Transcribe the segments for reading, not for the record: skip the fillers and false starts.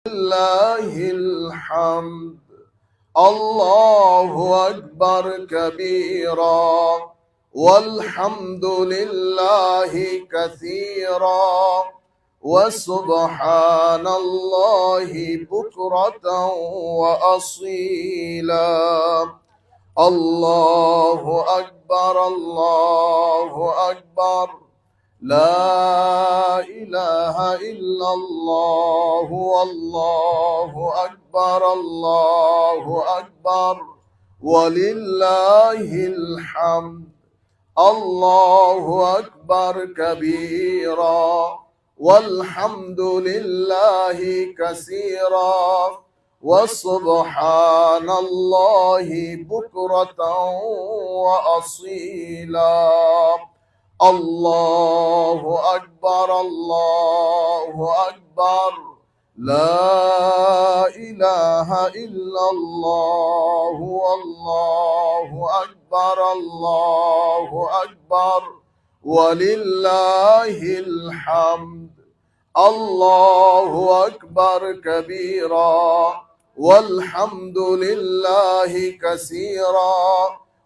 لله الحمد. الله أكبر كبيرا والحمد لله كثيرا وسبحان الله بكرة وأصيلا. الله أكبر الله أكبر. لا إله إلا الله والله أكبر الله أكبر ولله الحمد. الله أكبر كبيرا والحمد لله كثيرا وسبحان الله بكرة وأصيلا. الله أكبر الله أكبر. لا إله إلا الله والله أكبر الله أكبر ولله الحمد. الله أكبر كبيرا والحمد لله كثيرا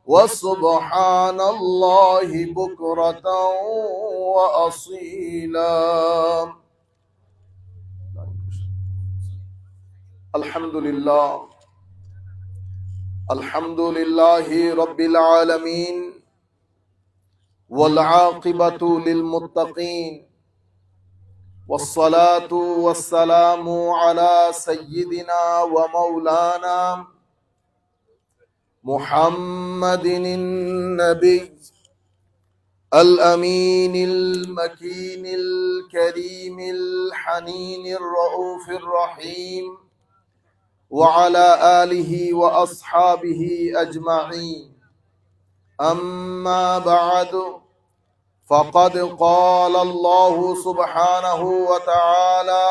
وسبحان الله بكرة وأصيلا. الحمد لله الحمد لله رب العالمين والعاقبة للمتقين والصلاة والسلام على سيدنا ومولانا محمد النبي الأمين المكين الكريم الحنين الرؤوف الرحيم وعلى آله وأصحابه أجمعين. أما بعد فقد قال الله سبحانه وتعالى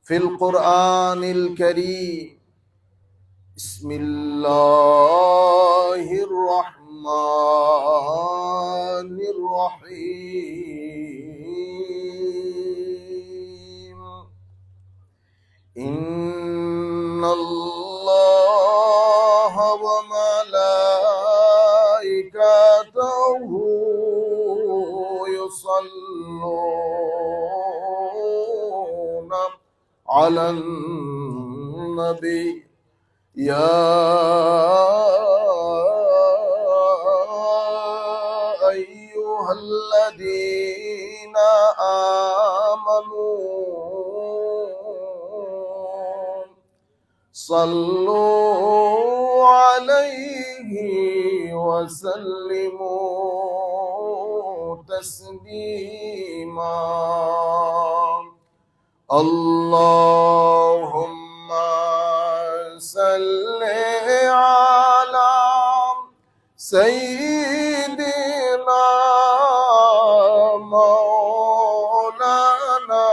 في القرآن الكريم: بسم الله الرحمن الرحيم. إن الله وملائكته يصلون على النبي يا أيها الذين آمنوا صلوا عليه وسلموا تسليما. اللهم صل على سيدنا مولانا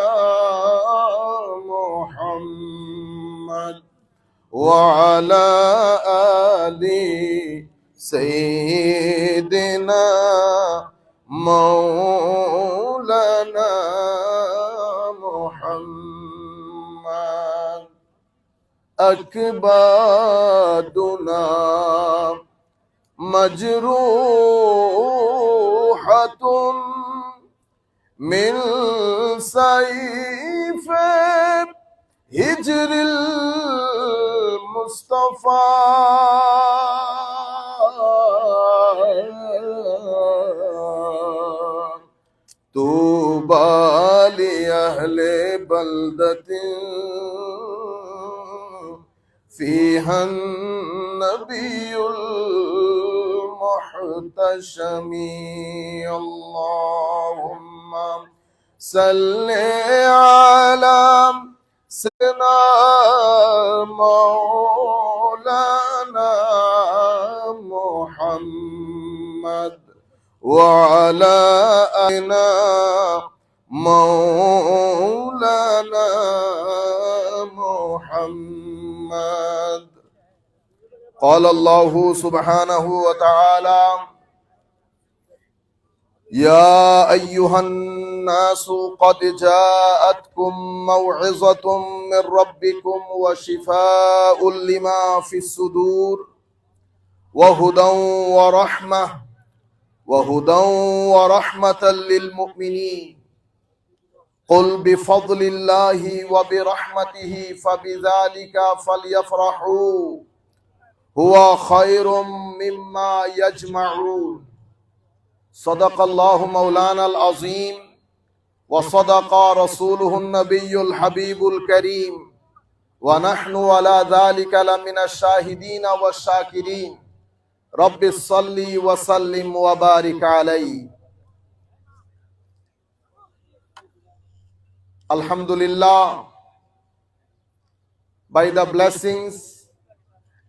محمد وعلى آل سيدنا مولانا محمد. أكبادنا مجروحة من سيف هجر المصطفى. طوبى لأهل بلدة فيها النبي المحتشم. اللهم صل على سيدنا مولانا محمد وعلى آلنا مولانا محمد. قال الله سبحانه وتعالى: يا أيها الناس قد جاءتكم موعظة من ربكم وشفاء لما في الصدور وهدى ورحمة للمؤمنين قل بفضل الله وبرحمته فبذلك فليفرحوا هو خير مما يجمعون صدق الله مولانا العظيم وصدق رسوله النبي الحبيب الكريم ونحن على ذلك لمن الشاهدين والشاكرين رب صل وسلم وبارك عليه. Alhamdulillah, by the blessings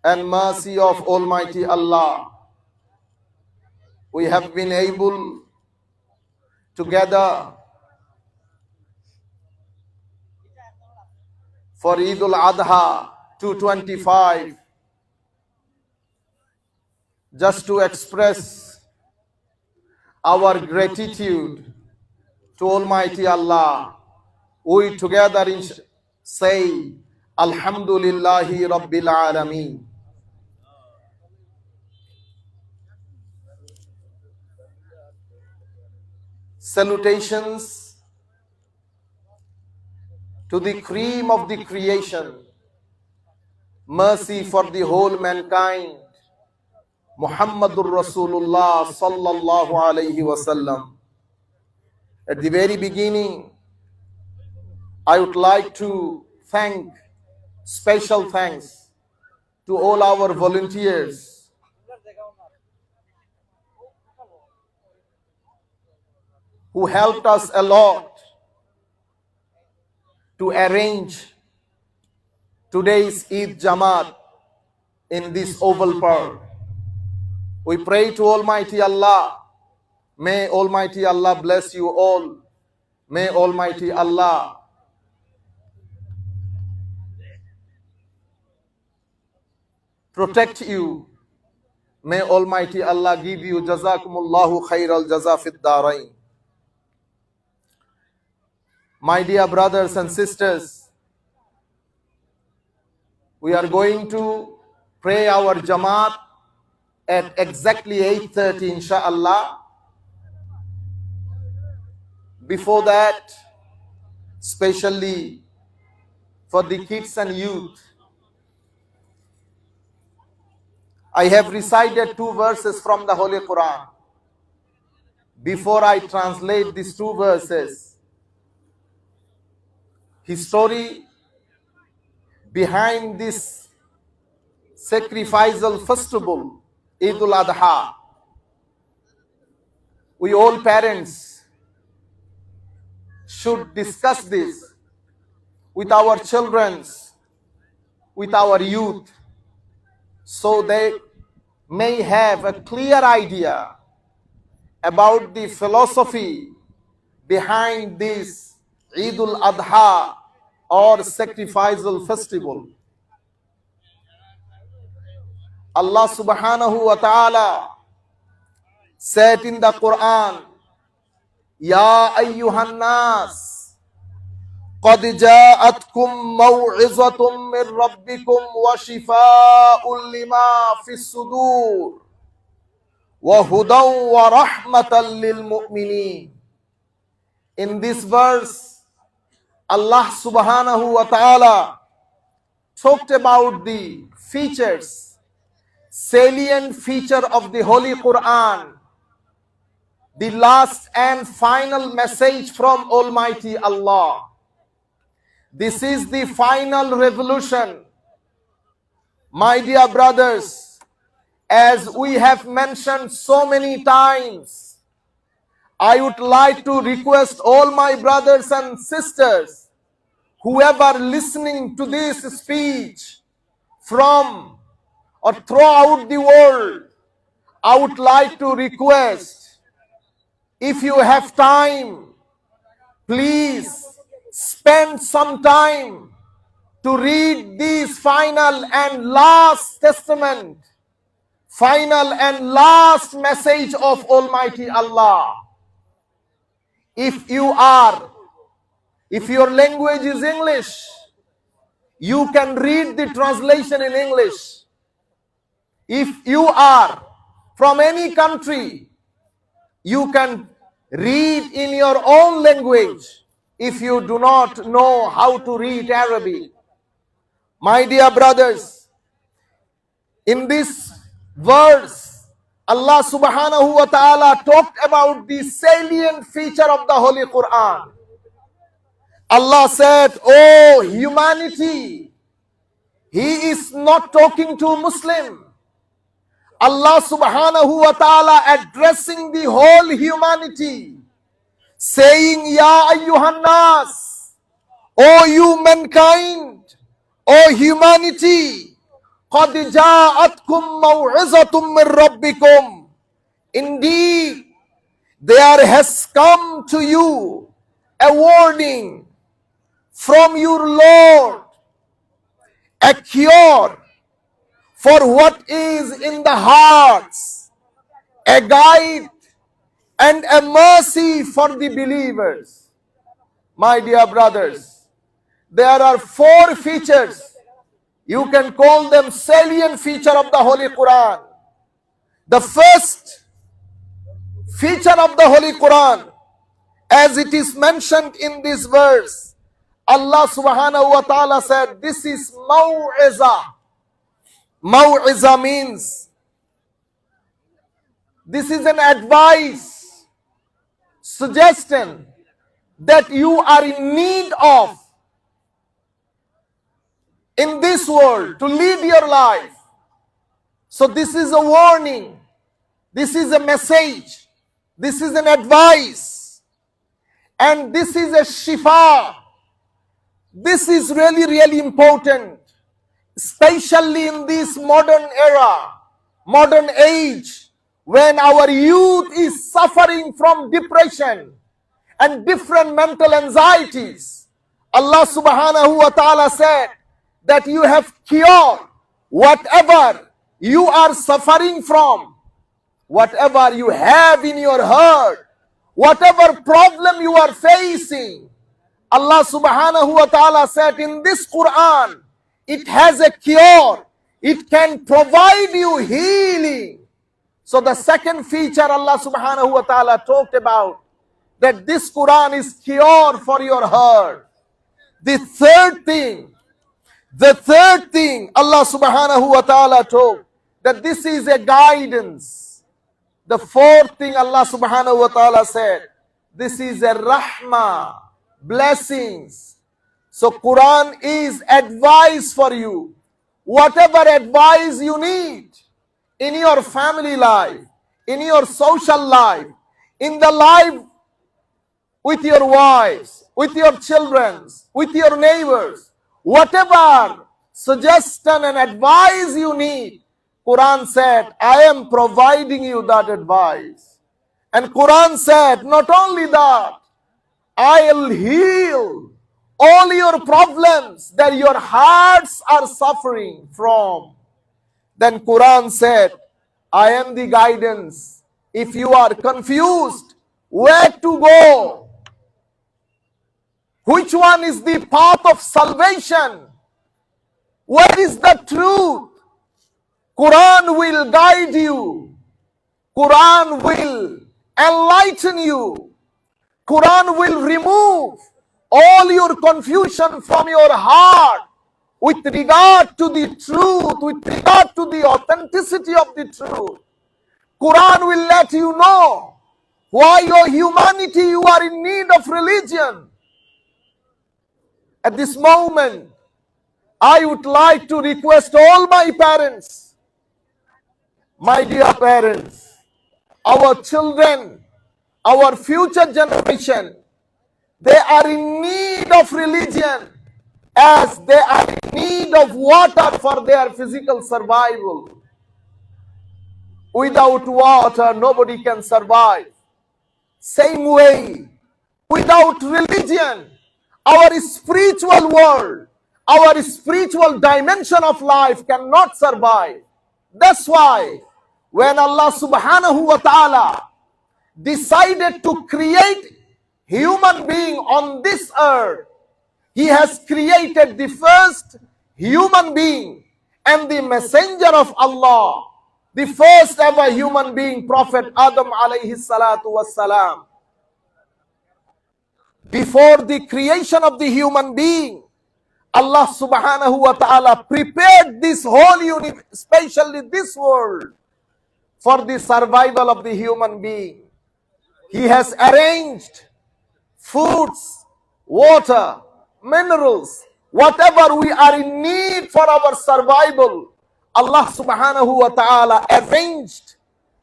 and mercy of Almighty Allah, we have been able to gather for Eid al-Adha 225, just to express our gratitude to Almighty Allah. We together say, Alhamdulillahi Rabbil Alameen. Salutations to the cream of the creation, mercy for the whole mankind, Muhammadur Rasulullah sallallahu alayhi wasallam. At the very beginning, I would like to thank, special thanks to all our volunteers who helped us a lot to arrange today's Eid Jamaat in this oval park. We pray to Almighty Allah. May Almighty Allah bless you all. May Almighty Allah protect you. May Almighty Allah give you Jazakumullahu khairal jaza fid darain. My dear brothers and sisters, we are going to pray our Jamaat at exactly 8:30 inshallah. Before that, especially for the kids and youth, I have recited 2 verses from the Holy Quran. Before I translate these 2 verses, history behind this sacrificial festival, Eid al-Adha. We all parents should discuss this with our children, with our youth, so they may have a clear idea about the philosophy behind this Eid al-Adha or sacrificial festival. Allah subhanahu wa ta'ala said in the Quran, Ya ayyuhan nas, qad ja'atkum maw'izatun min rabbikum wa shifa'un lima fis sudur wa hudan wa rahmatan lil mu'minin. In this verse, Allah subhanahu wa ta'ala talked about the features, salient feature of the Holy Quran, the last and final message from Almighty Allah. This is the final revolution. My dear brothers, as we have mentioned so many times, I would like to request all my brothers and sisters, whoever listening to this speech from or throughout the world, I would like to request, if you have time, please spend some time to read this final and last testament, final and last message of Almighty Allah. If your language is English, you can read the translation in English. If you are from any country, you can read in your own language if you do not know how to read Arabic. My dear brothers, in this verse, Allah subhanahu wa ta'ala talked about the salient feature of the Holy Quran. Allah said, "Oh humanity," He is not talking to Muslim. Allah subhanahu wa ta'ala addressing the whole humanity, saying, "Ya ayyuhan nas, O you mankind, O humanity, qad ja'atkum maw'izatum min rabbikum." Indeed, there has come to you a warning from your Lord, a cure for what is in the hearts, a guide and a mercy for the believers. My dear brothers, there are 4 features. You can call them salient feature of the Holy Quran. The first feature of the Holy Quran, as it is mentioned in this verse, Allah subhanahu wa ta'ala said, this is maw'iza. Maw'iza means this is an advice, suggestion that you are in need of in this world to lead your life. So this is a warning, this is a message, this is an advice, and this is a shifa. This is really, really important, especially in this modern era, modern age, when our youth is suffering from depression and different mental anxieties. Allah subhanahu wa ta'ala said that you have cured whatever you are suffering from, whatever you have in your heart, whatever problem you are facing. Allah subhanahu wa ta'ala said in this Quran, it has a cure. It can provide you healing. So the second feature Allah subhanahu wa ta'ala talked about, that this Quran is cure for your heart. The third thing Allah subhanahu wa ta'ala told, that this is a guidance. The fourth thing Allah subhanahu wa ta'ala said, this is a rahmah, blessings. So Quran is advice for you. Whatever advice you need in your family life, in your social life, in the life with your wives, with your children, with your neighbors, whatever suggestion and advice you need, Quran said, I am providing you that advice. And Quran said, not only that, I'll heal all your problems that your hearts are suffering from. Then Quran said, I am the guidance. If you are confused, where to go? Which one is the path of salvation? What is the truth? Quran will guide you. Quran will enlighten you. Quran will remove all your confusion from your heart with regard to the truth, with regard to the authenticity of the truth. Quran will let you know why your humanity, you are in need of religion. At this moment, I would like to request all my parents, my dear parents, our children, our future generation, they are in need of religion as they are in need of water for their physical survival. Without water, nobody can survive. Same way, without religion, our spiritual world, our spiritual dimension of life cannot survive. That's why when Allah subhanahu wa ta'ala decided to create human being on this earth. He has created the first human being and the messenger of Allah, the first ever human being, Prophet Adam alayhi salatu wassalam. Before the creation of the human being, Allah subhanahu wa ta'ala prepared this whole universe, especially this world, for the survival of the human being. He has arranged foods, water, minerals, whatever we are in need for our survival. Allah subhanahu wa ta'ala arranged.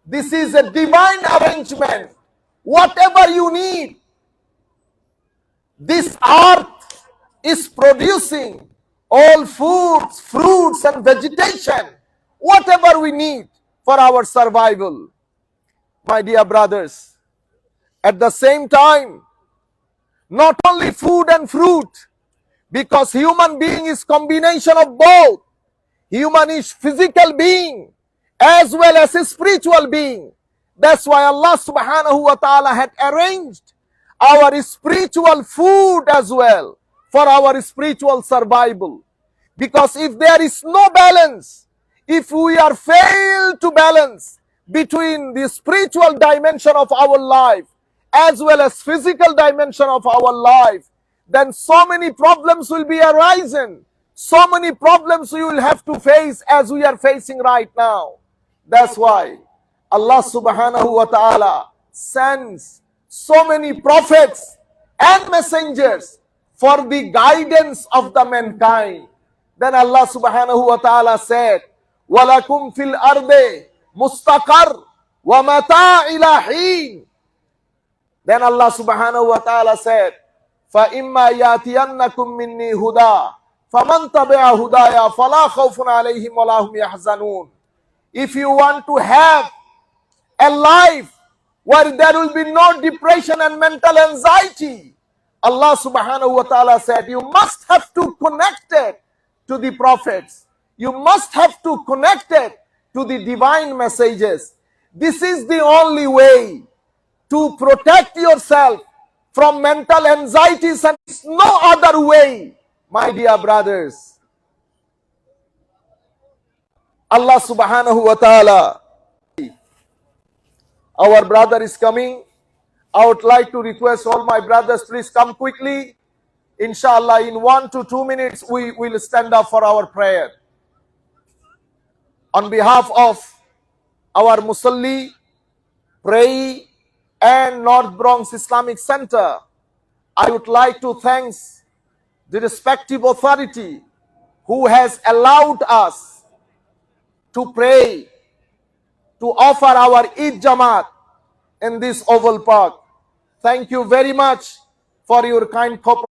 This is a divine arrangement. Whatever you need, this earth is producing all foods, fruits and vegetation, whatever we need for our survival. My dear brothers, at the same time, not only food and fruit, because human being is combination of both. Human is physical being as well as a spiritual being. That's why Allah subhanahu wa ta'ala had arranged our spiritual food as well for our spiritual survival. Because if there is no balance, if we are failed to balance between the spiritual dimension of our life as well as physical dimension of our life, then so many problems will be arising. So many problems we will have to face as we are facing right now. That's why Allah subhanahu wa ta'ala sends so many prophets and messengers for the guidance of the mankind. Then Allah subhanahu wa ta'ala said, وَلَكُمْ فِي الْأَرْضِ مُسْتَقَرٌّ وَمَتَاعٌ إِلَى حِينٍ. Then Allah subhanahu wa ta'ala said, فَإِمَّا يَأْتِيَنَّكُم مِّنِّي هُدًى فَمَنْ تَبِعَ هُدَايَ فَلَا خَوْفٌ عَلَيْهِمْ وَلَا هُمْ يَحْزَنُونَ. If you want to have a life where there will be no depression and mental anxiety, Allah subhanahu wa ta'ala said, you must have to connect it to the prophets. You must have to connect it to the divine messages. This is the only way to protect yourself from mental anxieties, and no other way, my dear brothers. Allah subhanahu wa ta'ala, our brother is coming. I would like to request all my brothers, please come quickly. Inshallah, in 1 to 2 minutes, we will stand up for our prayer. On behalf of our Musalli, Pray and North Bronx Islamic Center, I would like to thank the respective authority who has allowed us to pray, to offer our Eid Jamaat in this oval park. Thank you very much for your kind cooperation.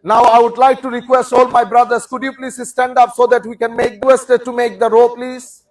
Now I would like to request all my brothers, could you please stand up so that we can make requested to make the row, please.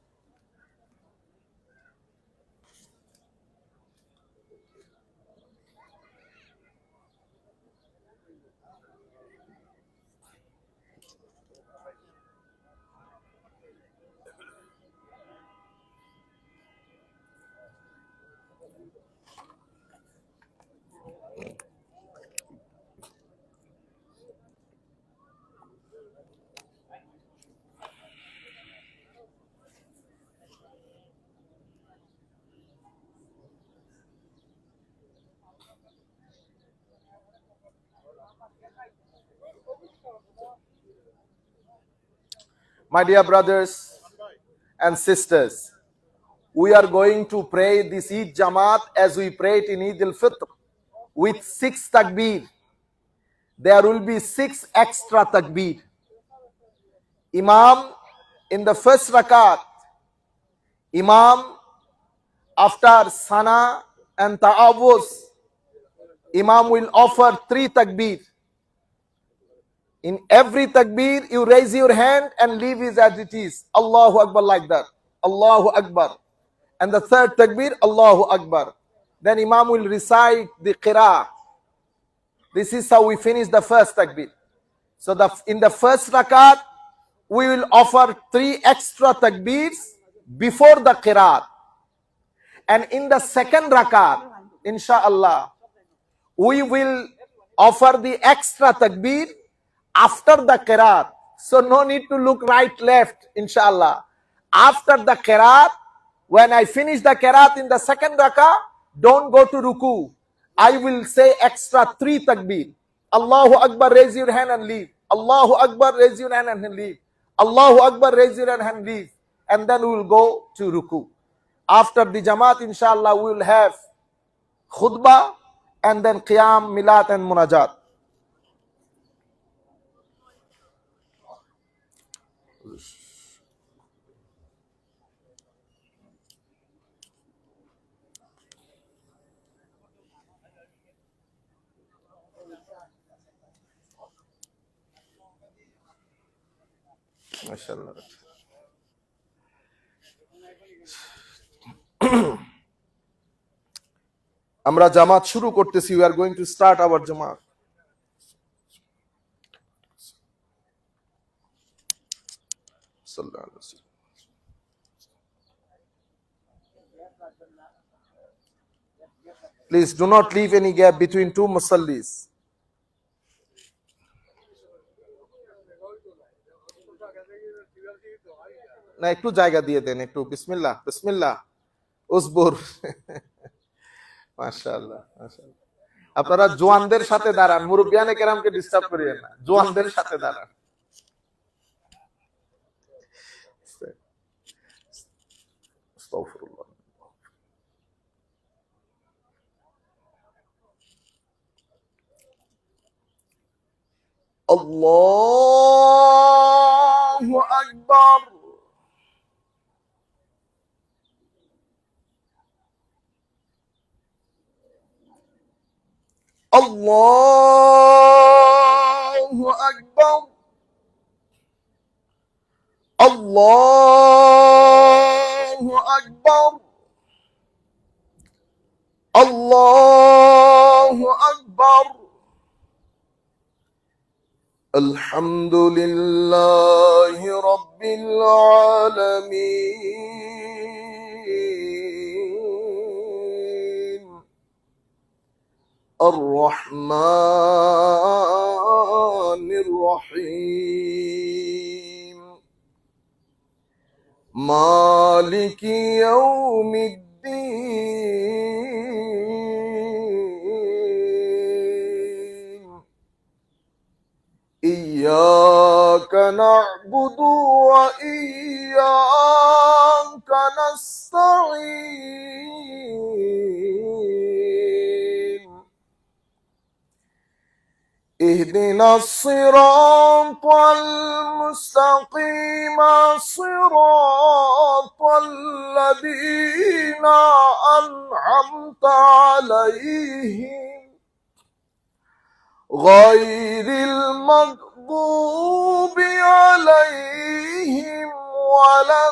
My dear brothers and sisters, we are going to pray this Eid Jamaat as we pray it in Eid al-Fitr with 6 takbir. There will be 6 extra takbir. Imam in the first rakat, Imam after Sana and Ta'awuz, Imam will offer 3 takbir. In every takbir, you raise your hand and leave it as it is. Allahu Akbar, like that. Allahu Akbar. And the third takbir, Allahu Akbar. Then Imam will recite the qira'ah. This is how we finish the first takbir. So in the first rakat, we will offer 3 extra takbirs before the qira'at. And in the second rakat, inshallah, we will offer the extra takbir after the qiraat. So no need to look right, left, inshallah. After the qiraat, when I finish the qiraat in the second rakah, don't go to ruku. I will say extra 3 takbir. Allahu Akbar, raise your hand and leave. Allahu Akbar, raise your hand and leave. Allahu Akbar, raise your hand and leave. And then we will go to ruku. After the Jamaat, inshallah, we will have khutbah and then qiyam, milat and munajat. MashaAllah. আমরা জামাত শুরু করতেছি. We are going to start our Jamaat. Please do not leave any gap between two musallis. না, একটু জায়গা দিয়ে দেন, একটু বিসমিল্লাহ বিসমিল্লাহ উসবুর। মাশাআল্লাহ মাশাআল্লাহ। আপনারা জওয়ানদের সাথে দাঁড়ান, মুরব্বিয়ানে কেরামকে ডিস্টার্ব করিয়েন না, জওয়ানদের সাথে দাঁড়ান। আস্তাগফিরুল্লাহ। আল্লাহু আকবার। Allahu Akbar. Allahu Akbar. Allahu Akbar. Alhamdulillahi Rabbil Alameen. Ar-Rahmanir Rahim. Maliki Yawmiddin. Iyyaka na'budu wa iyyaka nasta'in. اهدنا الصراط المستقيم صراط الذين أنعمت عليهم غير المغضوب عليهم ولا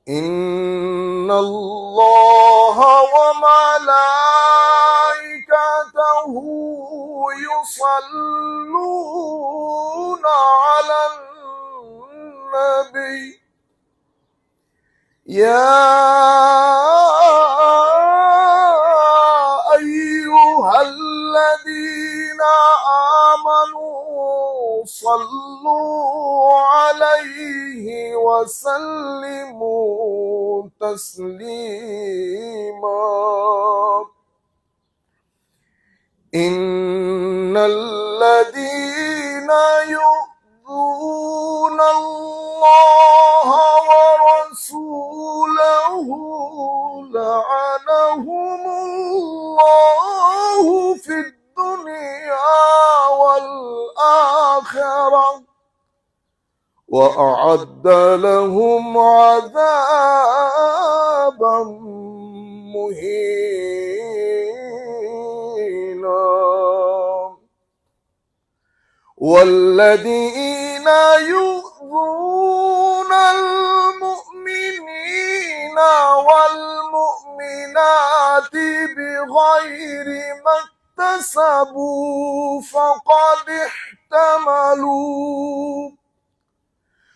إن الله وملائكته يصلون على النبي يا أيها الذين آمنوا صلوا عليه وسلموا تسليما إن الذين يؤذون الله ورسوله لعنهم الله في الدنيا والآخرة وأعد لهم عذابا مهينا والذين يؤذون المؤمنين والمؤمنات بغير ما اكتسبوا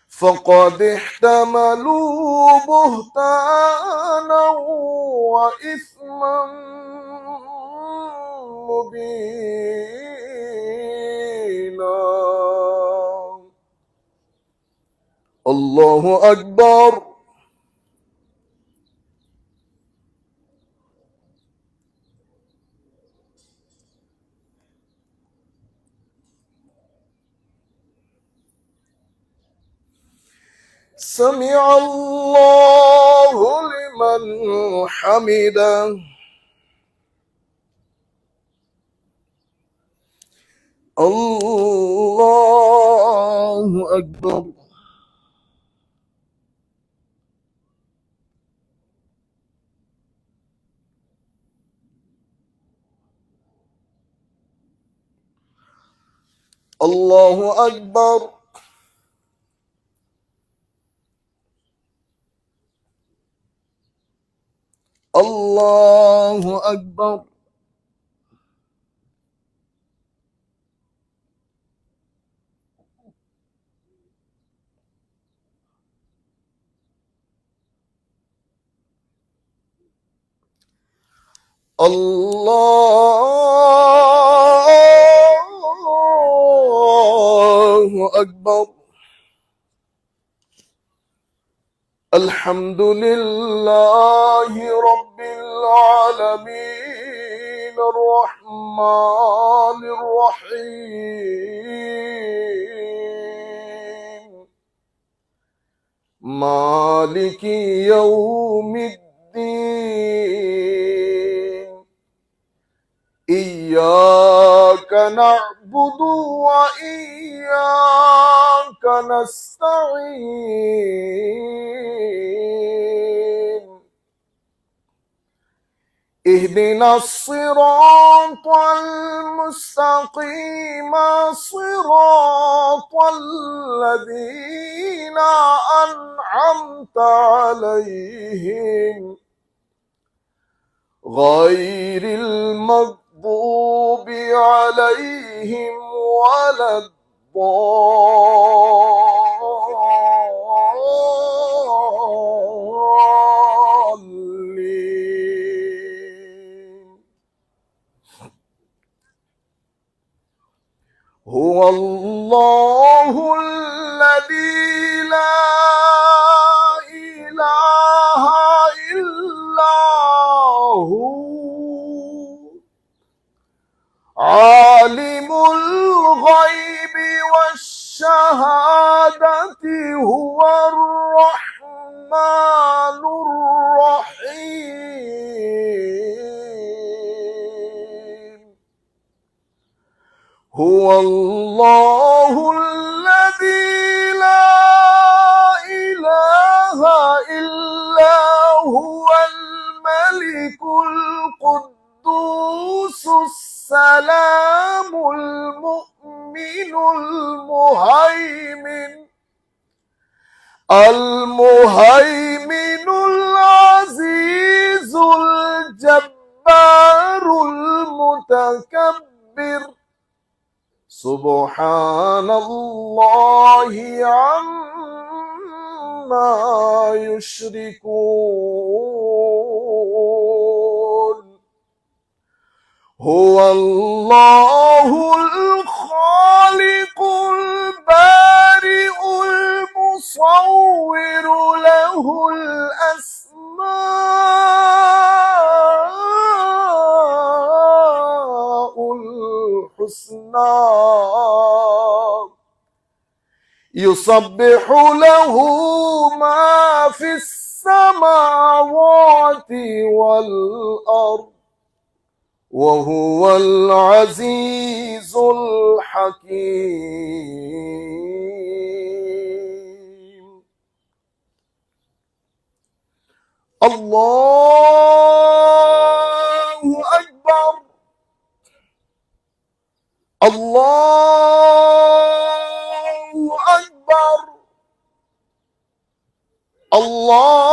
فقد احتملوا بهتانا وإثما مبينا. الله أكبر. سمع الله لمن حمده. الله أكبر. الله أكبر. الله أكبر. الله أكبر. الحمد لله رب العالمين الرحمن الرحيم مالك يوم الدين. إياك نعبد وإياك نستعين. اهدنا الصراط المستقيم صراط الذين أنعمت عليهم غير المغضوب عليهم ولا الضالين. هو الله الذي لا إله إلا هو عالم الغيب والشهادة هو الرحمن الرحيم. هو الله الذي لا إله إلا هو الملك القدوس السلام المؤمن المهيمن العزيز الجبار المتكبر. سبحان الله عما يشركون. هو الله الخالق البارئ المصور له الأسماء الحسنى يسبح له ما في السماوات والأرض وهو العزيز الحكيم. الله أكبر. الله أكبر. الله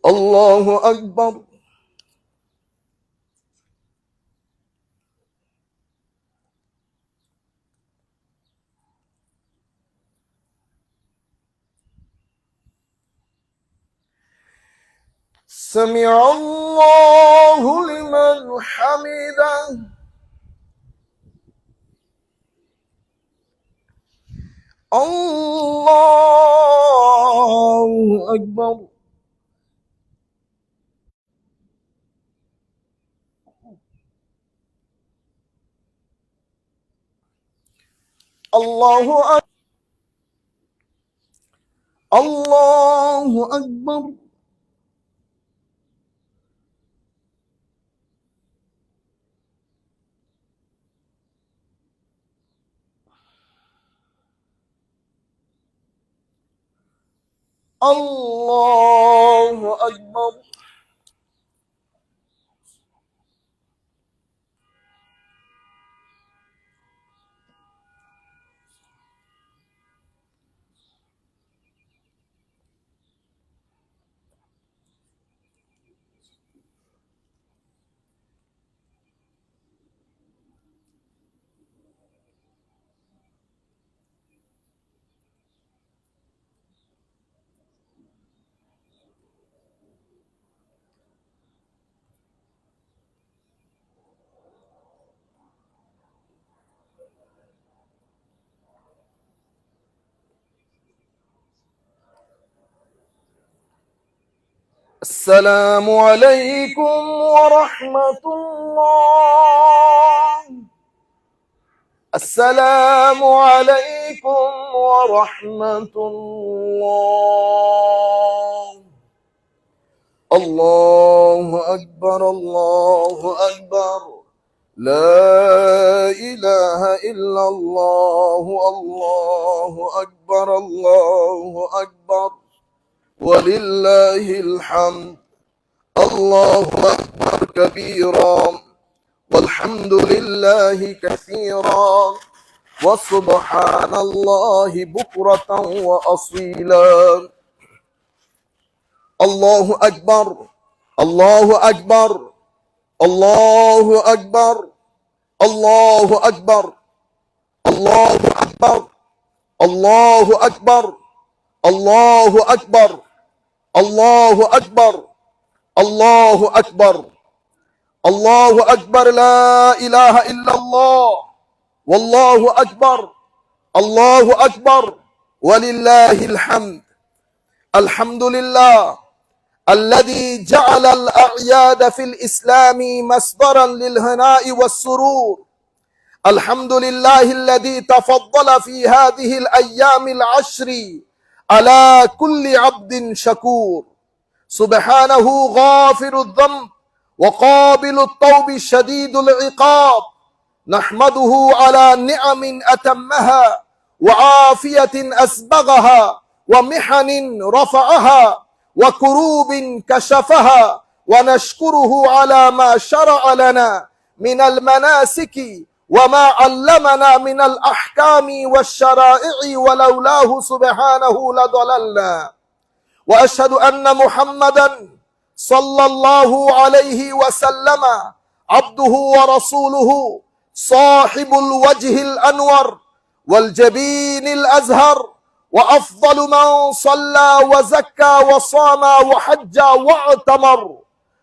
الله أكبر. سمع الله لمن حمده. الله أكبر. الله أكبر. الله أكبر. الله أكبر. السلام عليكم ورحمة الله. السلام عليكم ورحمة الله. الله أكبر. الله أكبر. لا إله إلا الله. الله أكبر. الله أكبر. ولله الحمد. الله أكبر كبيرا والحمد لله كثيرا وسبحان الله بكرة وأصيلا. الله أكبر. الله أكبر. الله أكبر. الله أكبر. الله أكبر. الله أكبر. الله أكبر. الله أكبر. الله أكبر. الله أكبر. لا إله إلا الله والله أكبر. الله أكبر ولله الحمد. الحمد لله الذي جعل الأعياد في الإسلام مصدرا للهناء والسرور. الحمد لله الذي تفضل في هذه الأيام العشر على كل عبد شكور. سبحانه غافر الذنب وقابل التوب شديد العقاب. نحمده على نعم أتمها وعافية أسبغها ومحن رفعها وكروب كشفها. ونشكره على ما شرع لنا من المناسك وما علمنا من الأحكام والشرائع ولولاه سبحانه لضللنا. وأشهد أن محمدا صلى الله عليه وسلم عبده ورسوله صاحب الوجه الأنور والجبين الأزهر وأفضل من صلى وزكى وصام وحج واعتمر.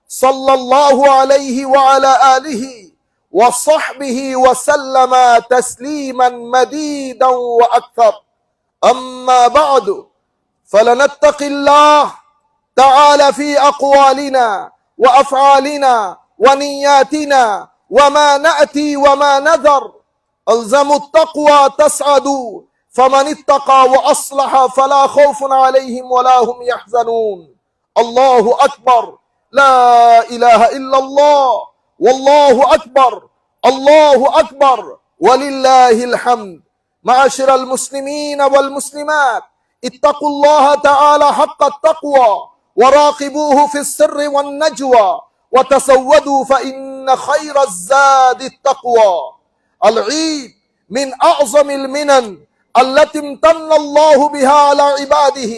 صلى الله عليه وعلى آله وصحبه وسلم تسليما مديدا وأكثر. أما بعد فلنتق الله تعالى في أقوالنا وأفعالنا ونياتنا وما نأتي وما نذر. ألزموا التقوى تسعدوا فمن اتقى وأصلح فلا خوف عليهم ولا هم يحزنون. الله أكبر. لا إله إلا الله والله أكبر. الله أكبر ولله الحمد. معاشر المسلمين والمسلمات، اتقوا الله تعالى حق التقوى وراقبوه في السر والنجوى وتسودوا فإن خير الزاد التقوى. العيد من أعظم المنن التي امتن الله بها على عباده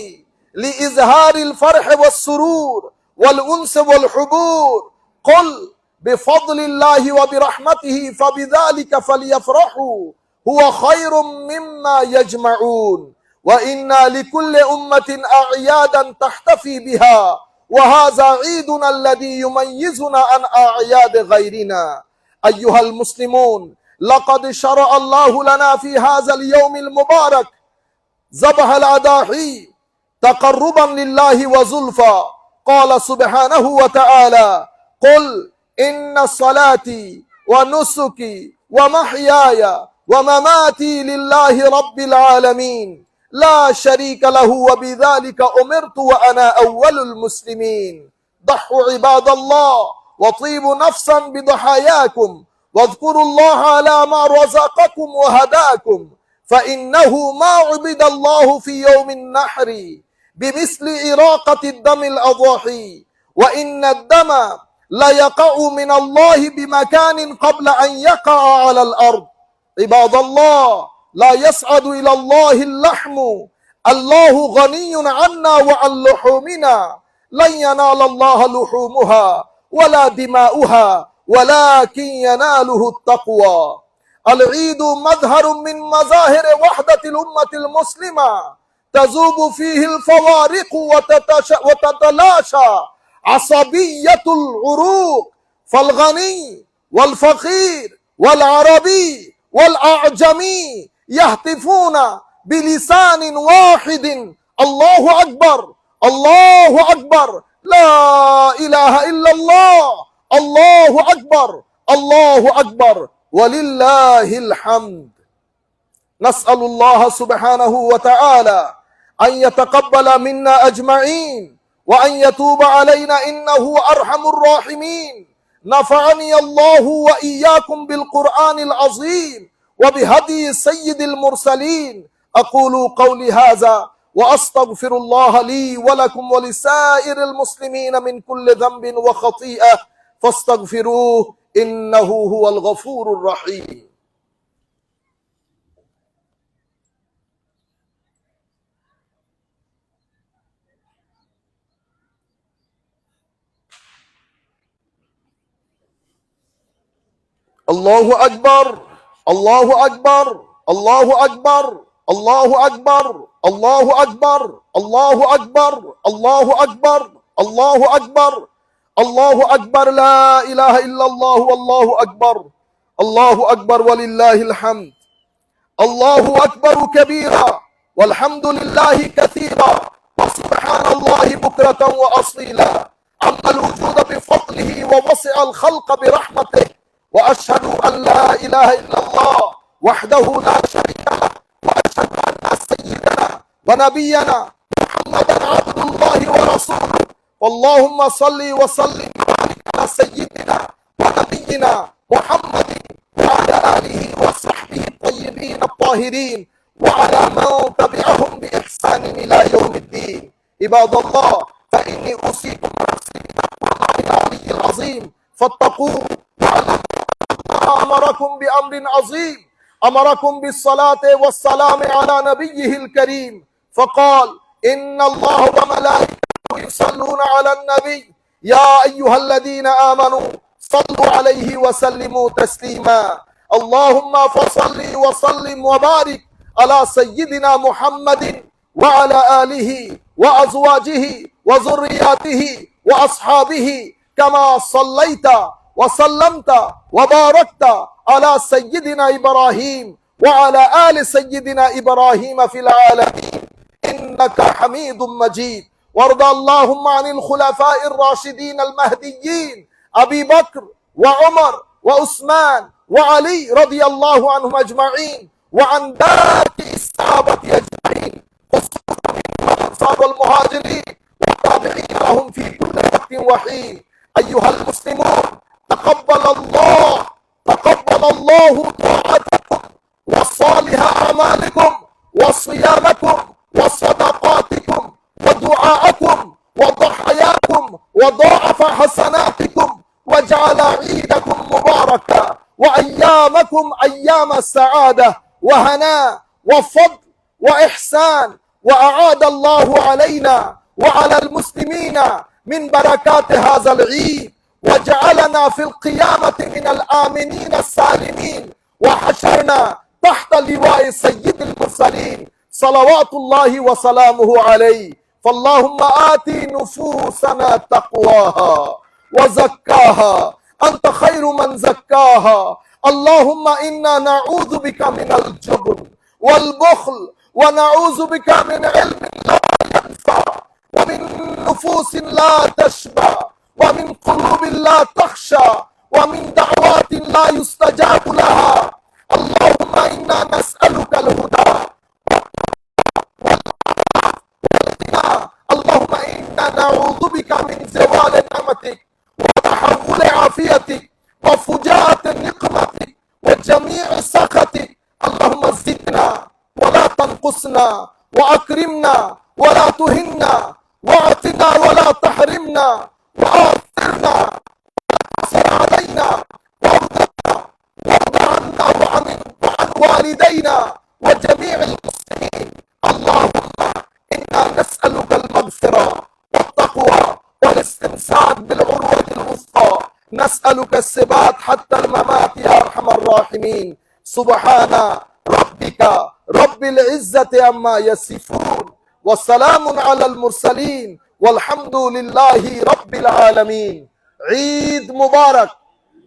لإظهار الفرح والسرور والأنس والحبور قل بفضل الله وبرحمته فبذلك فليفرحوا هو خير مما يجمعون وإنا لكل أمة أعيادا تحتفي بها وهذا عيدنا الذي يميزنا عن أعياد غيرنا. أيها المسلمون، لقد شرع الله لنا في هذا اليوم المبارك ذبح الأضاحي تقربا لله وزلفى. قال سبحانه وتعالى: قل إن صلاتي ونسكي ومحياي ومماتي لله رب العالمين لا شريك له وبذلك أمرت وأنا أول المسلمين. ضحوا عباد الله وطيبوا نفسا بضحاياكم واذكروا الله على ما رزقكم وهداكم، فإنه ما عبد الله في يوم النحر بمثل إراقة الدم الأضاحي، وإن الدم لا يقع من الله بمكان قبل أن يقع على الأرض. عباد الله، لا يصعد إلى الله اللحم، الله غني عنا وعن لحومنا، لن ينال الله لحومها ولا دماؤها ولكن يناله التقوى. العيد مظهر من مظاهر وحدة الأمة المسلمة، تذوب فيه الفوارق وتتلاشى عصبية العروق، فالغني والفقير والعربي والأعجمي يهتفون بلسان واحد: الله أكبر، الله أكبر، لا إله إلا الله، الله أكبر، الله أكبر، ولله الحمد. نسأل الله سبحانه وتعالى أن يتقبل منا أجمعين وأن يتوب علينا إنه أرحم الراحمين. نفعني الله وإياكم بالقرآن العظيم وبهدي سيد المرسلين. أقول قولي هذا وأستغفر الله لي ولكم ولسائر المسلمين من كل ذنب وخطيئة فاستغفروه إنه هو الغفور الرحيم. الله أكبر، الله أكبر، الله أكبر، الله أكبر، الله أكبر، الله أكبر، الله أكبر، الله أكبر، الله أكبر، لا إله إلا الله والله أكبر، الله أكبر ولله الحمد. الله أكبر كبيرا والحمد لله كثيرا وسبحان الله بكرة وأصيلا. أما الوجود بفضله ووسع الخلق برحمته، وأشهد أن لا إله إلا الله وحده لا شريك له، وأشهد أن سيدنا ونبينا محمدا عبد الله ورسوله. اللهم صل وسلم وبارك على سيدنا ونبينا محمد وعلى آله وصحبه الطيبين الطاهرين وعلى من تبعهم بإحسان إلى يوم الدين. عباد الله، فإني أوصيكم ونفسي بتقوى الله العلي العظيم فاتقوه واعلموا أمركم بأمر عظيم، أمركم بالصلاة والسلام على نبيه الكريم، فقال: إن الله وملائكته يصلون على النبي يا أيها الذين آمنوا صلوا عليه وسلموا تسليما. اللهم فصل وسلم وبارك على سيدنا محمد وعلى آله وأزواجه وذرياته وأصحابه كما صليت وسلمت وباركت على سيدنا إبراهيم وعلى آل سيدنا إبراهيم في العالمين إنك حميد مجيد. وارض اللهم عن الخلفاء الراشدين المهديين أبي بكر وعمر وعثمان وعلي رضي الله عنهم أجمعين، وعن باقي الصحابة أجمعين خصوصا من الأنصار والمهاجرين والتابعين لهم في كل وقت وحين. أيها المسلمون، تقبل الله طاعتكم وصالح أعمالكم وصيامكم وصدقاتكم ودعاءكم وضحاياكم وضاعف حسناتكم وجعل عيدكم مباركة وأيامكم أيام السعادة وهناء وفضل وإحسان. وأعاد الله علينا وعلى المسلمين من بركات هذا العيد وجعلنا في القيامة من الآمنين السالمين وحشرنا تحت لواء سيد المرسلين صلوات الله وسلامه عليه فاللهم آت نفوسنا تقواها وزكاها أنت خير من زكاها اللهم إنا نعوذ بك من الجبن والبخل ونعوذ بك من علم لا ينفع ومن نفوس لا تشبع ومن قلوب لا تخشى ومن دعوات لا يستجاب لها اللهم إنا نسألك الهدى اللهم إنا نعوذ بك من زوال نعمتك وتحول عافيتك وفجاءة نقمتك وجميع سخطك اللهم زدنا ولا تنقصنا وأكرمنا ولا تهنا واعطنا ولا تحرمنا وآثرنا وآثر علينا وارض عنا وعن والدينا وجميع المسلمين اللهم إنا نسألك المغفرة والتقوى والاستمساك بالعروة الوثقى نسألك الثبات حتى الممات يا أرحم الراحمين سبحان ربك رب العزة عما يصفون وسلام على المرسلين والحمد لله رب العالمين عيد مبارك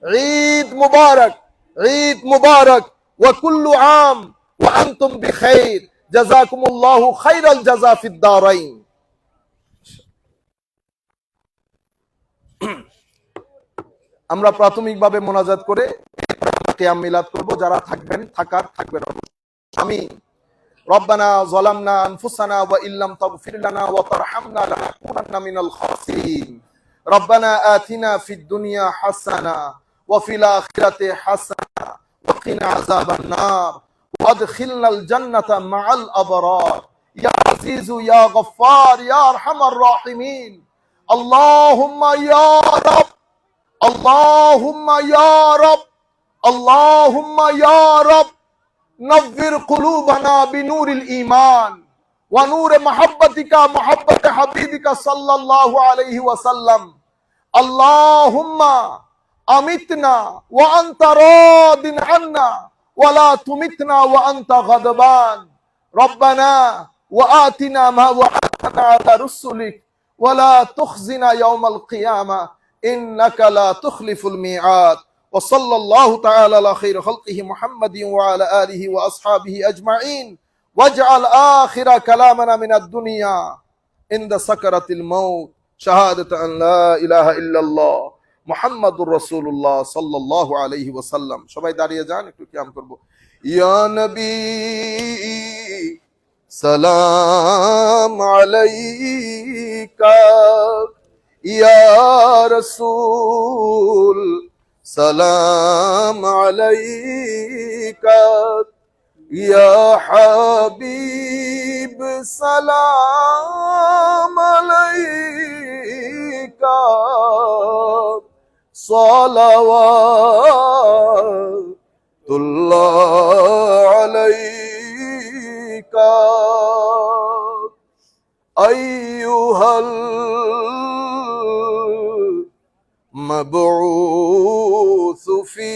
عيد مبارك عيد مبارك وكل عام وأنتم بخير جزاكم الله خير الجزاء في الدارين আমরা প্রাথমিকভাবে মোনাজাত করে কিয়াম মিলাদ করব যারা থাকবেন থাকবেন আমিন ربنا ظلمنا أنفسنا وإن لم تغفر لنا وترحمنا لنكونن من الخاسرين ربنا آتنا في الدنيا حسنة وفي الآخرة حسنة وقنا عذاب النار وادخلنا الجنة مع الأبرار يا عزيز يا غفار يا أرحم الراحمين اللهم يا رب اللهم يا رب اللهم يا رب نور قلوبنا بنور الإيمان ونور محبتك محبة حبيبك صلى الله عليه وسلم اللهم أمتنا وأنت راض عنا ولا تمتنا وأنت غضبان ربنا وآتنا ما وعدتنا على رسلك ولا تخزنا يوم القيامة إنك لا تخلف الميعاد وصلى الله تعالى على خير خلقه محمد وعلى آله وأصحابه أجمعين واجعل آخر كلامنا من الدنيا عند سكرة الموت شهادة أن لا إله إلا الله محمد رسول الله صلى الله عليه وسلم সবাই দাঁড়িয়ে যান একটু কিয়াম করব ইয়া নবী সালাম আলাইকা ইয়া রাসূল سلام عليك يا حبيب سلام عليك صلوات الله عليك أيها مبعوث فينا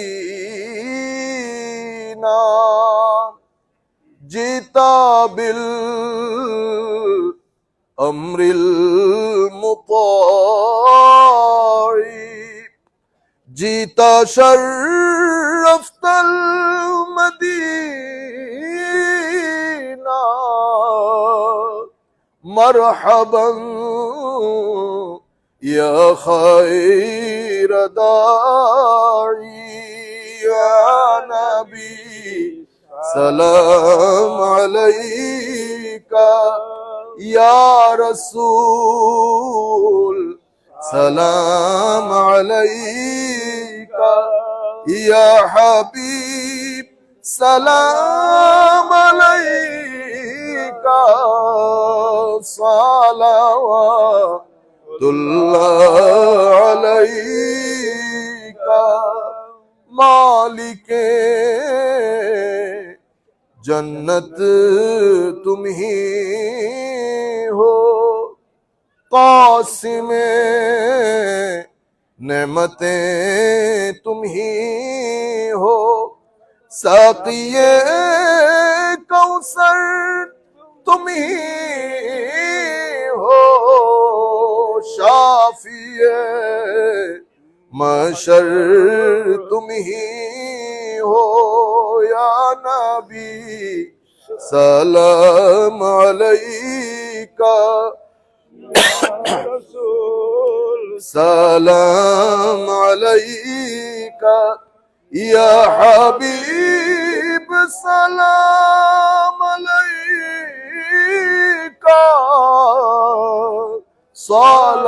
جئت بالأمر المطاع جئت شرفت المدينة مرحبا يا خير داعي يا نبي سلام عليك يا رسول سلام عليك يا حبيب سلام عليك صلوات الله عليك مالك जन्नत तुम ही हो कौसिमे नेमतें तुम ही हो, साक़िए कौसर तुम ही हो, शाफिए महशर तुम ही हो, या नबी सलाम अलैका, सलाम अलैका, या हबीब सलाम अलैका, सलावतुल्लाह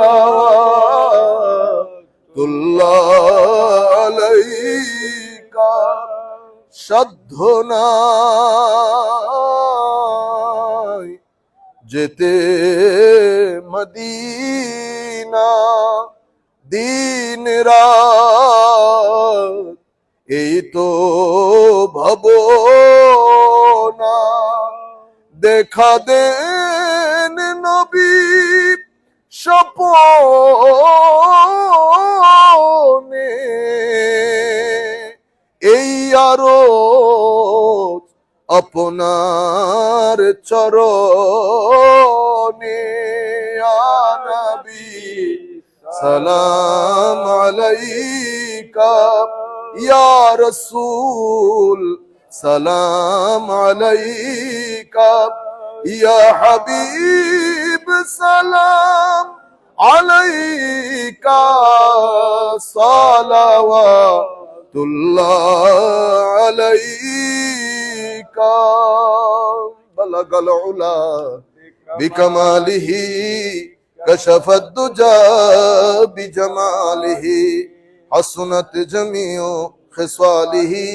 अलैका। সাধ্য নাই যেতে মদিনা, দিন রাত এই তো ভাবনা, দেখা দেন নবী স্বপনে, এই আরজ আপনার চরণে, ইয়া নবী সালাম আলাইকা, ইয়া রাসূল সালাম আলাইকা, ইয়া হাবিব সালাম আলাইকা, সালাওয়াতুল্লাহ আলাইকা। বালাগাল উলা বিকামালিহি কাশাফাদ দুজা বিজামালিহি, হাসনাত জামিউ খিসালিহি,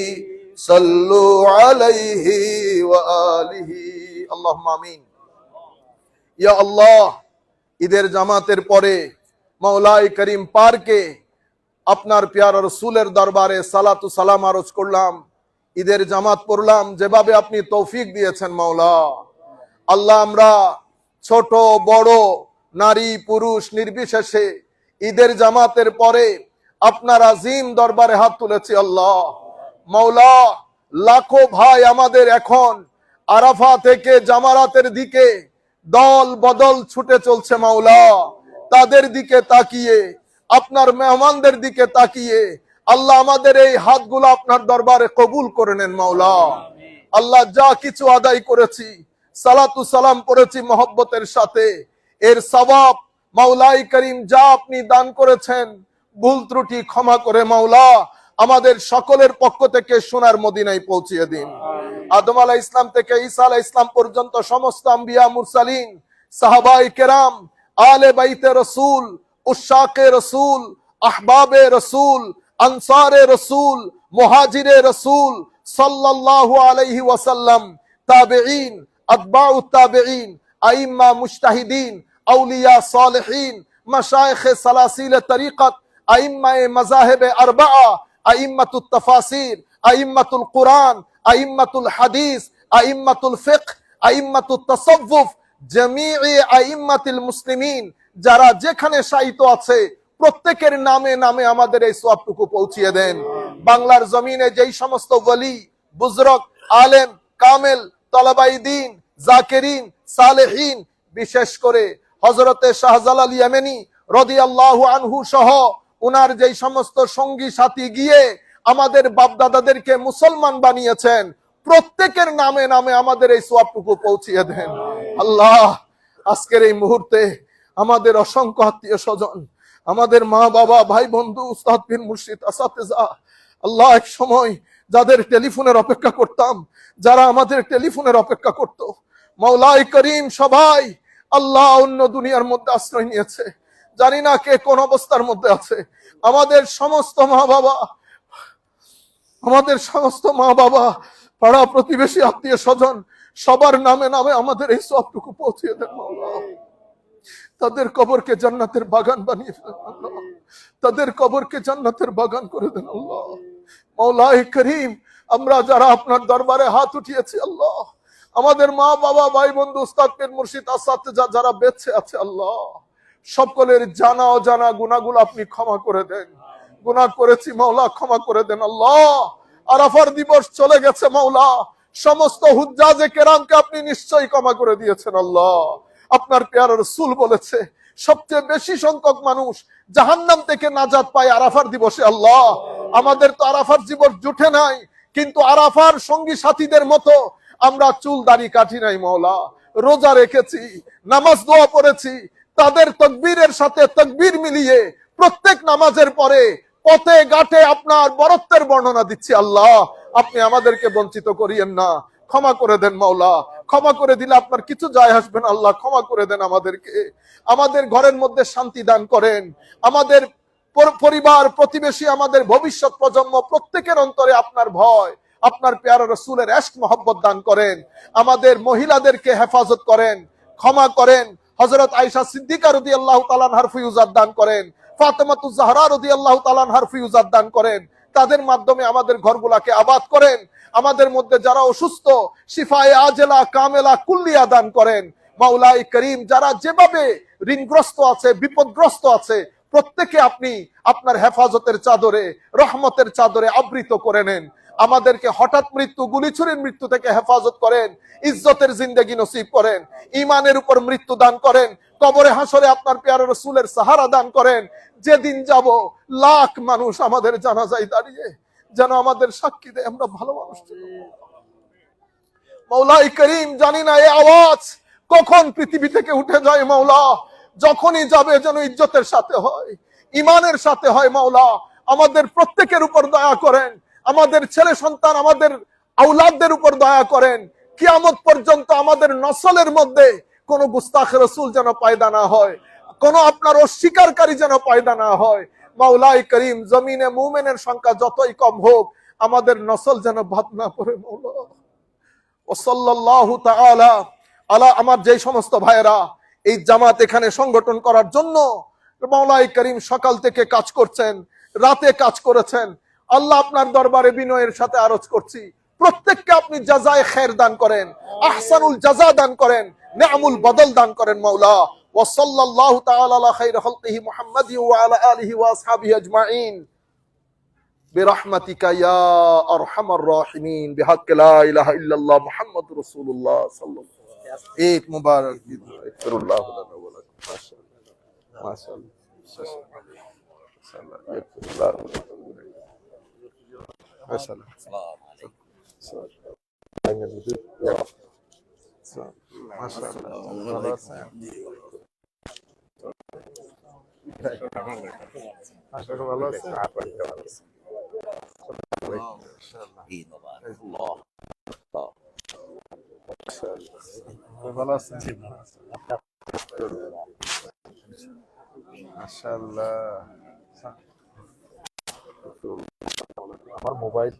সাল্লু আলাইহি ওয়া আলিহি। আল্লাহুম্মা আমিন। ইয়া আল্লাহ, ঈদের জামাতের পরে মাওলাই করিম পার্কে আপনার প্যারা রাসূলের দরবারে সালাতু সালাম আরজ করলাম, ঈদের জামাত পড়লাম, যেভাবে আপনি তৌফিক দিয়েছেন মাওলা। আল্লাহ, আমরা ছোট বড় নারী পুরুষ নির্বিশেষে ঈদের জামাতের পরে আপনার আজিম দরবারে হাত তুলেছি আল্লাহ। মাওলা, লাখো ভাই আমাদের এখন আরাফা থেকে জামারাতের দিকে দল বদল ছুটে চলছে মাওলা। তাদের দিকে তাকিয়ে, আপনার মেহমানদের দিকে তাকিয়ে আল্লাহ আমাদের এই হাতগুলো আপনার দরবারে কবুল করে নেন মাওলা। আল্লাহ, যা কিছু আদায় করেছি, সালাতু সালাম পড়েছি মহব্বতের সাথে, এর সওয়াব মাওলাই করিম যা আপনি দান করেছেন, ভুল ত্রুটি ক্ষমা করে মাওলা আমাদের সকলের পক্ষ থেকে সোনার মদিনায় পৌঁছিয়ে দিন। আদম আলাইহিস ইসলাম থেকে ঈসা আলাইহিস ইসলাম পর্যন্ত সমস্ত আম্বিয়া মুরসালিন, সাহাবায়ে কেরাম, আলে বাইতে রাসূল, উশাকে রাসূল, আহবাবে রাসূল, আনসারে রাসূল, মুহাজিরে রাসূল সাল্লাল্লাহু আলাইহি ওয়াসাল্লাম, তাবেঈন, আতবাউত তাবেঈন, আইম্মা মুজতাহিদিন, আউলিয়া সালেহিন, মাশায়েখে সালাসিল তরিকত, আইম্মায়ে মাযাহিব আরবাআ, আইম্মাতুত তাফাসির, আইম্মাতুল কুরআন, আইম্মাতুল হাদিস, আইম্মাতুল ফিকহ, আইম্মাতুত তাসাউফ, জামিঈ আইম্মাতুল মুসলিমিন, যারা যেখানে শায়িত আছে প্রত্যেকের নামে নামে আমাদের এই সওয়াবটুকু পৌঁছিয়ে দেন। বাংলার জমিনে যেই সমস্ত ওলি, বুজরগ, আলেম, কামেল, তলাবাই দ্বীন, জাকিরিন, সালেহিন, বিশেষ করে হযরতে শাহজালাল ইয়ামানি রাদিয়াল্লাহু আনহু সহ উনার যেই সমস্ত সঙ্গী সাথী গিয়ে আমাদের বাপদাদাদেরকে মুসলমান বানিয়েছেন, প্রত্যেকের নামে নামে আমাদের এই সওয়াবটুকু পৌঁছিয়ে দেন আল্লাহ। আজকের এই মুহূর্তে আমাদের অসংখ্য আত্মীয় স্বজন, আমাদের মা বাবা, ভাই বন্ধু, উস্তাদ পীর মুর্শিদ আসাতেজা, আল্লাহ, এক সময় যাদের টেলিফোনের অপেক্ষা করতাম, যারা আমাদের টেলিফোনের অপেক্ষা করত, মাওলাই করিম সবাই আল্লাহ অন্য দুনিয়ার মধ্যে আশ্রয় নিয়েছে। জানি না কে কোন অবস্থার মধ্যে আছে। আমাদের সমস্ত মা বাবা, পাড়া প্রতিবেশী, আত্মীয় স্বজন, সবার নামে নামে আমাদের এই সবটুকু পৌঁছিয়ে দেন মাওলা। তাদের কবরকে জান্নাতের বাগান বানিয়ে ফেলেন আল্লাহ, তাদের কবরকে জান্নাতের বাগান করে দেন আল্লাহ। মাওলাই করিম, আমরা যারা আপনার দরবারে হাত উঠিয়েছি আল্লাহ, আমাদের মা বাবা, ভাই বন্ধু, উস্তাদ পীর মুর্শিদ আসাতেজা যারা বেঁচে আছে আল্লাহ, সকলের জানা অজানা গুনাহগুলো আপনি ক্ষমা করে দেন। গুনাহ করেছি মাওলা, ক্ষমা করে দেন আল্লাহ। আরাফার দিবস চলে গেছে মাওলা, সমস্ত হুজ্জাজে কেরামকে আপনি নিশ্চয়ই ক্ষমা করে দিয়েছেন আল্লাহ। আপনার পেয়ারা রাসূল বলেছে সবচেয়ে বেশি সংখ্যক মানুষ জাহান্নাম থেকে নাজাত পায় আরাফার দিবসে আল্লাহ। আমাদের তো আরাফার দিবস জুটে নাই, কিন্তু আরাফার সঙ্গী সাথীদের মতো আমরা চুল দাড়ি কাটি নাই মাওলা, রোজা রেখেছি, নামাজ দোয়া পড়েছি, তাদের তাকবীরের সাথে তাকবীর মিলিয়ে প্রত্যেক নামাজের পরে পথে ঘাটে আপনার বরত্বের বর্ণনা দিচ্ছি আল্লাহ। আপনি আমাদেরকে বঞ্চিত করিয়েন না, ক্ষমা করে দেন মাওলা। ক্ষমা করে দিলে আপনার কিছু যায় আসবে না আল্লাহ, ক্ষমা করে দেন আমাদেরকে। আমাদের ঘরের মধ্যে শান্তি দান করেন, আমাদের পরিবার প্রতিবেশী, আমাদের ভবিষ্যৎ প্রজন্ম প্রত্যেকের অন্তরে আপনার ভয়, আপনার পেয়ারা রাসূলের ইশক মহব্বত দান করেন। আমাদের মহিলাদেরকে হেফাজত করেন, ক্ষমা করেন। হযরত আয়েশা সিদ্দিকা রাদিয়াল্লাহু তাআলা আনহার ফিউজাত দান করেন, ফাতেমাতুজ জাহরা রাদিয়াল্লাহু তাআলা আনহার ফিউজাত দান করেন। তাদের মাধ্যমে আমাদের ঘরগুলোকে আবাদ করেন। আমাদের মধ্যে যারা অসুস্থ শিফায়ে আজেলা কামেলা কুল্লিয়া দান করেন। মাওলাই করিম, যারা যেভাবে ঋণগ্রস্ত আছে, বিপদগ্রস্ত আছে, প্রত্যেকে আপনি আপনার হেফাজতের চাদরে, রহমতের চাদরে আবৃত করে নেন। আমাদেরকে হঠাৎ মৃত্যু, গুলিছুরির মৃত্যু থেকে হেফাজত করেন, ইজ্জতের জিন্দেগি নসিব করেন, ইমানের উপর মৃত্যু দান করেন, কবরে হাসরে আপনার পেয়ারা রাসূলের সাহারা দান করেন। যেদিন যাব লাখ মানুষ আমাদের জানাজায় দাঁড়িয়ে যেন আমাদের সাক্ষী দেয় আমরা ভালো মানুষ ছিলাম। মাওলাই করিম, জানি না এই আওয়াজ কখন পৃথিবী থেকে উঠে যায় মাওলা, যখনই যাবে যেন ইজ্জতের সাথে হয়, ইমানের সাথে হয় মাওলা। আমাদের প্রত্যেকের উপর দয়া করেন, আমাদের ছেলে সন্তান, আমাদের আওলাদদের উপর দয়া করেন। কিয়ামত পর্যন্ত আমাদের নসলের মধ্যে কোন গুস্তাখ রাসূল যেন পয়দা না হয়, কোন আপনার অস্বীকারী যেন পয়দা না হয়। মাওলাই করিম, জমিনে মুমিনের সংখ্যা যতই কম হোক, আমাদের নসল যেন বাদ না পড়ে মাওলা। ও সাল্লাল্লাহু তাআলা আলা, আমার যে সমস্ত ভাইয়েরা এই জামাত এখানে সংগঠন করার জন্য মাওলাই করিম সকাল থেকে কাজ করছেন, রাতে কাজ করেছেন, আল্লাহ আপনার দরবারে বিনয়ের সাথে আরজ করছি প্রত্যেককে আপনি জাযায়ে খায়ের দান করেন, আহসানুল জাযা দান করেন, নিআমুল বদল দান করেন মাওলা। ওয়া সাল্লাল্লাহু তাআলা আলা খায়রি খালকিহি মুহাম্মাদি ওয়া আলা আলিহি ওয়া আসহাবিহি আজমাইন برحمتك يا ارحم الراحمين بحق لا اله الا الله محمد رسول الله صلى الله عليه وسلم. عيد مبارك، اغفر الله لنا ولكم. ما شاء الله ما شاء الله. السلام عليكم. ما شاء الله. ভালো আছে? ভালো আছেন? মাশাআল্লাহ। আমার মোবাইল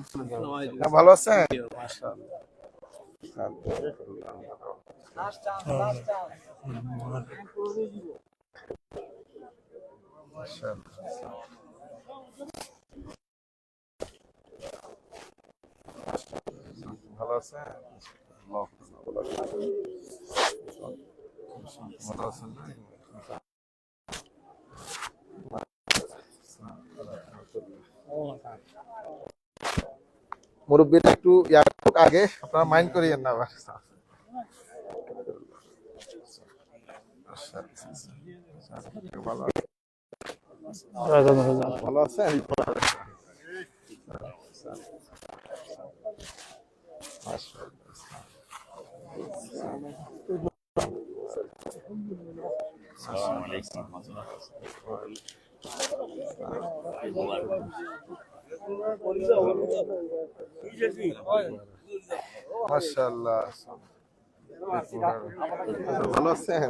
চলে যাবে। ভালো আছেন? মাশাআল্লাহ। ভালো আছে? মুরব্বীটা একটু আগে, আপনারা মাইন্ড করিয়েন না। ভালো আছেন? মাশাআল্লাহ। ভালো আছেন?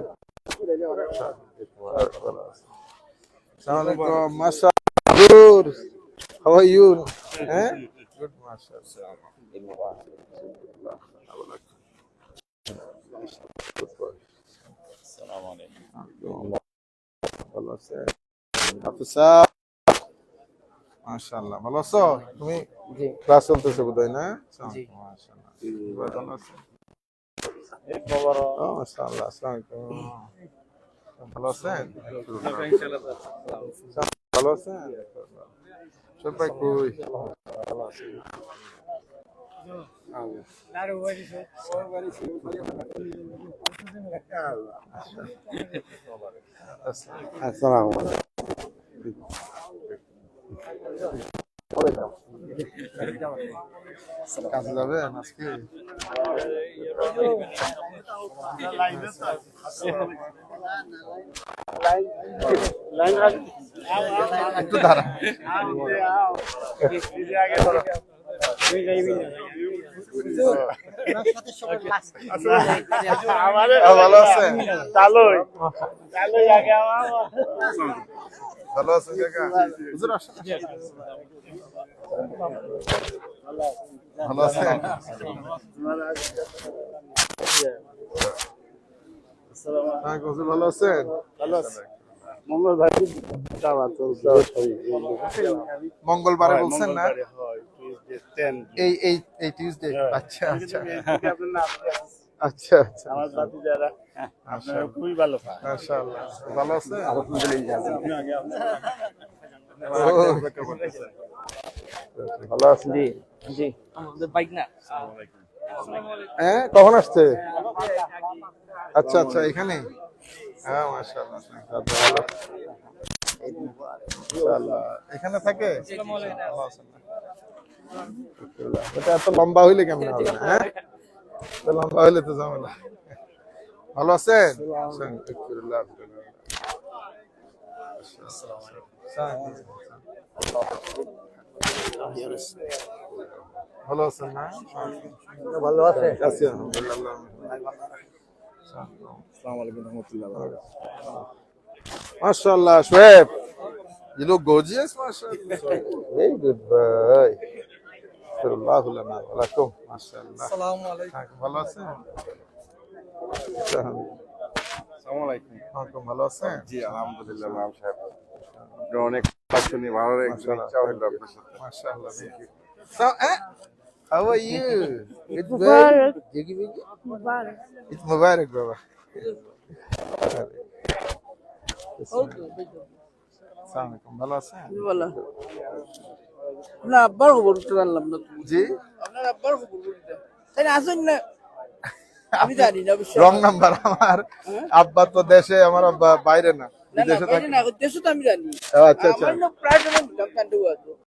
আসসালামু আলাইকুম। মাশাআল্লাহ। How are you? Good, মাশাআল্লাহ। আসসালামু আলাইকুম। ভালো আছেন? আফসা, মাশাআল্লাহ। ভালো আছো তুমি? জি। ক্লাস চলতেছে বোধহয় না? জি। মাশাআল্লাহ। ভালো আছেন? এই খবর। মাশাআল্লাহ। আসসালামু আলাইকুম। ভালো আছেন? ভালো আছেন? সবাই কই? ভালো আছেন? আসসালামু কাজে যাবেন আজকে? একটু দাঁড়া। ভালো আছেন? ভালো আছেন কাকা? হুজুর আসেন। ভালো আছেন? হুজুর ভালো আছেন? মঙ্গলবারে বলছেন না? এই এই এই টিউসডে। আচ্ছা আচ্ছা আচ্ছা আচ্ছা। আমার বাতি যারা আপনারা খুবই ভালো পান। মাশাআল্লাহ। ভালো আছেন? ভালো আছেন? জি জি আমাদের বাইক না হ্যাঁ কখন আসছে? আচ্ছা আচ্ছা এখানে। হ্যাঁ মাশাআল্লাহ। ভালো। মাশাআল্লাহ। এখানে থাকে? ভালো আছেন না? এটা এত লম্বা হইলে কেমন হবে না? হ্যাঁ এত লম্বা হইলে তো ঝামেলা। ভালো আছেন? আলহামদুলিল্লাহ। ভালো আছেন না? ভালো আছে। আছি আলহামদুলিল্লাহ। আসসালামু আলাইকুম রাহমাতুল্লাহ। MashaAllah, Shoaib. You look gorgeous, MashaAllah. Very good boy. Allahu lana wa lakum. MashaAllah. আসসালামু আলাইকুম ভালো আছেন? আসসালামু আলাইকুম। ওয়ালাইকুম ভালো আছেন? জি আলহামদুলিল্লাহ নাম সাহেব। আপনি অনেক শুনি ভালো লাগছে ইচ্ছা হলো আপনার সাথে। MashaAllah. Thank you. So, how are you? It's Mubarak. Jiggy Biggy? Mubarak. It's Mubarak, Baba. আসসালামু আলাইকুম ভালো আছেন? বলো না আব্বার খবর তো জানলাম না তুমি জি আপনার আব্বার খবর বলতে তাই না আসেন না আমি জানি না অবশ্যই রং নাম্বার আমার আব্বা তো দেশে আমার আব্বা বাইরে না না না বিদেশে বাইরে থাকে না দেশে তো আমি জানি আচ্ছা আচ্ছা আমার না প্রায় সময় জানতে